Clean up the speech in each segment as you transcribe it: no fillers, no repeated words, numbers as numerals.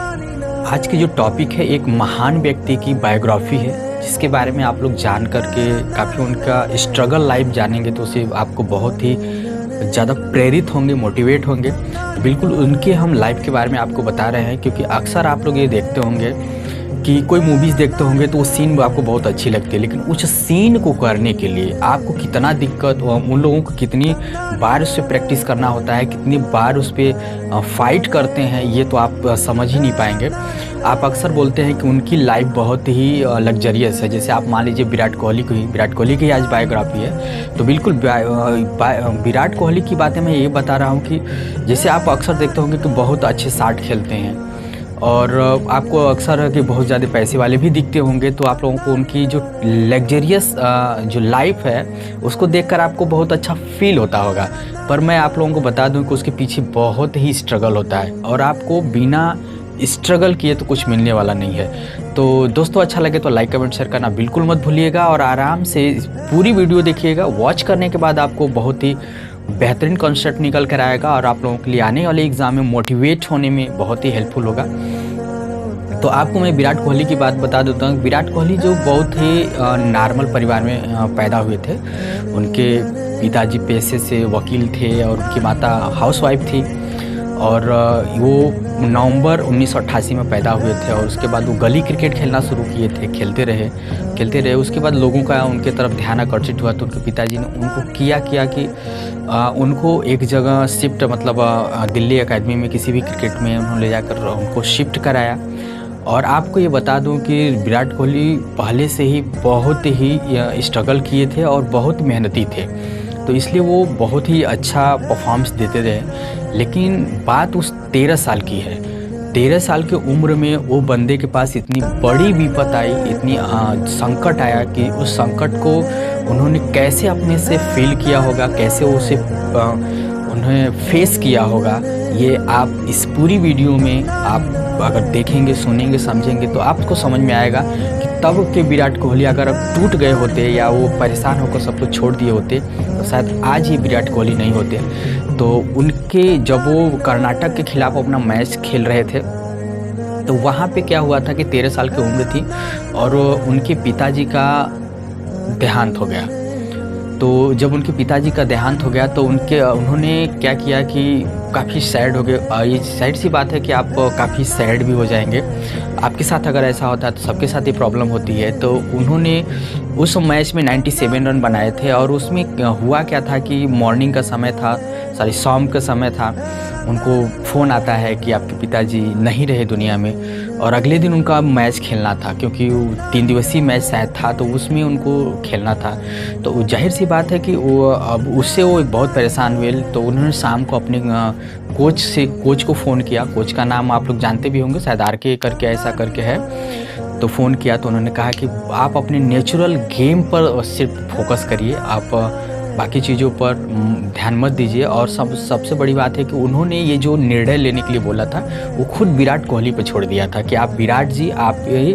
आज की जो टॉपिक है एक महान व्यक्ति की बायोग्राफी है, जिसके बारे में आप लोग जान करके काफ़ी उनका स्ट्रगल लाइफ जानेंगे तो उसे आपको बहुत ही ज़्यादा प्रेरित होंगे, मोटिवेट होंगे। बिल्कुल उनके हम लाइफ के बारे में आपको बता रहे हैं, क्योंकि अक्सर आप लोग ये देखते होंगे कि कोई मूवीज़ देखते होंगे तो वो सीन आपको बहुत अच्छी लगती है, लेकिन उस सीन को करने के लिए आपको कितना दिक्कत हो, उन लोगों को कितनी बार उस पर प्रैक्टिस करना होता है, कितनी बार उस पर फाइट करते हैं, ये तो आप समझ ही नहीं पाएंगे। आप अक्सर बोलते हैं कि उनकी लाइफ बहुत ही लग्जरियस है। जैसे आप मान लीजिए विराट कोहली की आज बायोग्राफी है, तो बिल्कुल विराट कोहली की बातें मैं ये बता रहा हूँ कि जैसे आप अक्सर देखते होंगे कि बहुत अच्छे शॉट खेलते हैं और आपको अक्सर कि बहुत ज़्यादा पैसे वाले भी दिखते होंगे, तो आप लोगों को उनकी जो लग्जरियस जो लाइफ है उसको देखकर आपको बहुत अच्छा फील होता होगा। पर मैं आप लोगों को बता दूं कि उसके पीछे बहुत ही स्ट्रगल होता है और आपको बिना स्ट्रगल किए तो कुछ मिलने वाला नहीं है। तो दोस्तों, अच्छा लगे तो लाइक कमेंट शेयर करना बिल्कुल मत भूलिएगा और आराम से पूरी वीडियो देखिएगा। वॉच करने के बाद आपको बहुत ही बेहतरीन कॉन्सेप्ट निकल कर आएगा और आप लोगों के लिए आने वाले एग्ज़ाम में मोटिवेट होने में बहुत ही हेल्पफुल होगा। तो आपको मैं विराट कोहली की बात बता देता हूँ। विराट कोहली जो बहुत ही नॉर्मल परिवार में पैदा हुए थे। उनके पिताजी पेशे से वकील थे और उनकी माता हाउसवाइफ थी और वो नवंबर 1988 में पैदा हुए थे और उसके बाद वो गली क्रिकेट खेलना शुरू किए थे। खेलते रहे। उसके बाद लोगों का उनके तरफ ध्यान आकर्षित हुआ तो उनके पिताजी ने उनको किया कि उनको एक जगह शिफ्ट, मतलब दिल्ली एकेडमी में किसी भी क्रिकेट में उन्होंने ले जाकर उनको शिफ्ट कराया। और आपको ये बता दूं कि विराट कोहली पहले से ही बहुत ही स्ट्रगल किए थे और बहुत मेहनती थे, तो इसलिए वो बहुत ही अच्छा परफॉर्मेंस देते रहे। लेकिन बात उस 13 साल की है। 13 साल की उम्र में वो बंदे के पास इतनी बड़ी विपत आई, इतनी संकट आया कि उस संकट को उन्होंने कैसे अपने से फील किया होगा, कैसे उसे उन्हें फेस किया होगा, ये आप इस पूरी वीडियो में आप अगर देखेंगे, सुनेंगे, समझेंगे तो आपको समझ में आएगा कि तब के विराट कोहली अगर अब टूट गए होते या वो परेशान होकर सब कुछ छोड़ दिए होते तो शायद आज ही विराट कोहली नहीं होते। तो उनके जब वो कर्नाटक के खिलाफ अपना मैच खेल रहे थे तो वहाँ पे क्या हुआ था कि 13 साल की उम्र थी और उनके पिताजी का देहांत हो गया। तो जब उनके पिताजी का देहांत हो गया तो उन्होंने क्या किया कि काफ़ी सैड हो गए। ये सैड सी बात है कि आप काफ़ी सैड भी हो जाएंगे। आपके साथ अगर ऐसा होता है तो सबके साथ ये प्रॉब्लम होती है। तो उन्होंने उस मैच में 97 रन बनाए थे और उसमें हुआ क्या था कि मॉर्निंग का समय था, शाम का समय था। उनको फ़ोन आता है कि आपके पिताजी नहीं रहे दुनिया में और अगले दिन उनका मैच खेलना था, क्योंकि 3 दिवसीय मैच शायद था तो उसमें उनको खेलना था। तो जाहिर सी बात है कि वो अब उससे वो बहुत परेशान हुए। तो उन्होंने शाम को अपने कोच को फ़ोन किया। कोच का नाम आप लोग जानते भी होंगे, शायद RK करके ऐसा करके है। तो फ़ोन किया तो उन्होंने कहा कि आप अपने नेचुरल गेम पर सिर्फ फोकस करिए, आप बाकी चीज़ों पर ध्यान मत दीजिए। और सबसे बड़ी बात है कि उन्होंने ये जो निर्णय लेने के लिए बोला था वो खुद विराट कोहली पर छोड़ दिया था कि आप विराट जी, आप यही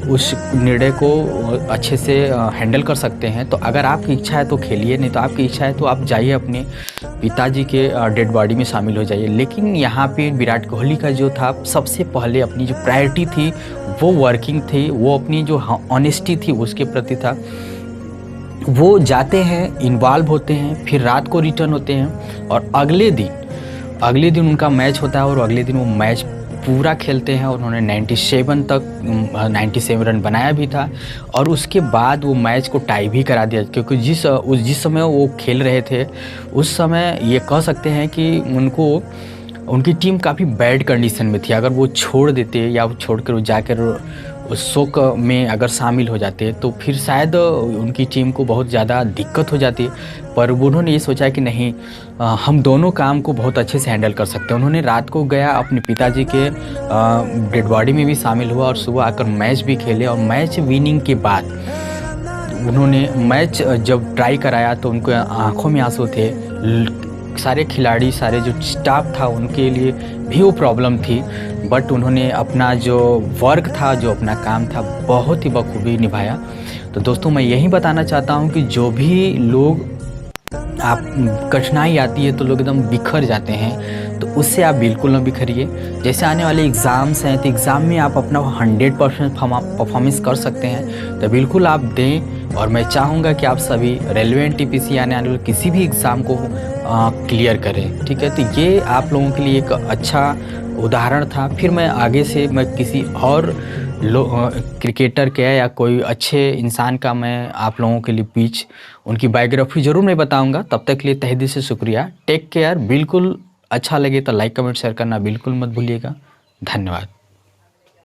उस निर्णय को अच्छे से हैंडल कर सकते हैं। तो अगर आपकी इच्छा है तो खेलिए, नहीं तो आपकी इच्छा है तो आप जाइए अपने पिताजी के डेड बॉडी में शामिल हो जाइए। लेकिन यहाँ पे विराट कोहली का जो था, सबसे पहले अपनी जो प्रायोरिटी थी वो वर्किंग थी, वो अपनी जो ऑनेस्टी थी उसके प्रति था। वो जाते हैं, इन्वॉल्व होते हैं, फिर रात को रिटर्न होते हैं और अगले दिन उनका मैच होता है और अगले दिन वो मैच पूरा खेलते हैं। उन्होंने 97 रन बनाया भी था और उसके बाद वो मैच को टाई भी करा दिया, क्योंकि जिस समय वो खेल रहे थे उस समय ये कह सकते हैं कि उनकी टीम काफ़ी बैड कंडीशन में थी। अगर वो छोड़ देते या वो छोड़ कर वो जाकर उस शोक में अगर शामिल हो जाते तो फिर शायद उनकी टीम को बहुत ज़्यादा दिक्कत हो जाती। पर उन्होंने ये सोचा कि नहीं, हम दोनों काम को बहुत अच्छे से हैंडल कर सकते हैं। उन्होंने रात को गया, अपने पिताजी के डेड बॉडी में भी शामिल हुआ और सुबह आकर मैच भी खेले। और मैच विनिंग के बाद उन्होंने मैच जब ट्राई कराया तो उनको आंखों में आंसू थे। सारे खिलाड़ी, सारे जो स्टाफ था उनके लिए भी वो प्रॉब्लम थी, बट उन्होंने अपना जो वर्क था, जो अपना काम था, बहुत ही बखूबी निभाया। तो दोस्तों, मैं यही बताना चाहता हूँ कि जो भी लोग आप कठिनाई आती है तो लोग एकदम बिखर जाते हैं, तो उससे आप बिल्कुल ना बिखरिए। जैसे आने वाले एग्ज़ाम्स हैं तो एग्ज़ाम में आप अपना 100% परफॉर्मेंस कर सकते हैं, तो बिल्कुल आप दें। और मैं चाहूँगा कि आप सभी रेलेवेंट टीपीसी आने वाले किसी भी एग्ज़ाम को क्लियर करें, ठीक है। तो ये आप लोगों के लिए एक अच्छा उदाहरण था। फिर मैं आगे से मैं किसी और क्रिकेटर का या कोई अच्छे इंसान का मैं आप लोगों के लिए बीच उनकी बायोग्राफी ज़रूर मैं बताऊंगा। तब तक के लिए तहे दिल से शुक्रिया। Take care. बिल्कुल अच्छा लगे तो लाइक कमेंट शेयर करना बिल्कुल मत भूलिएगा। धन्यवाद।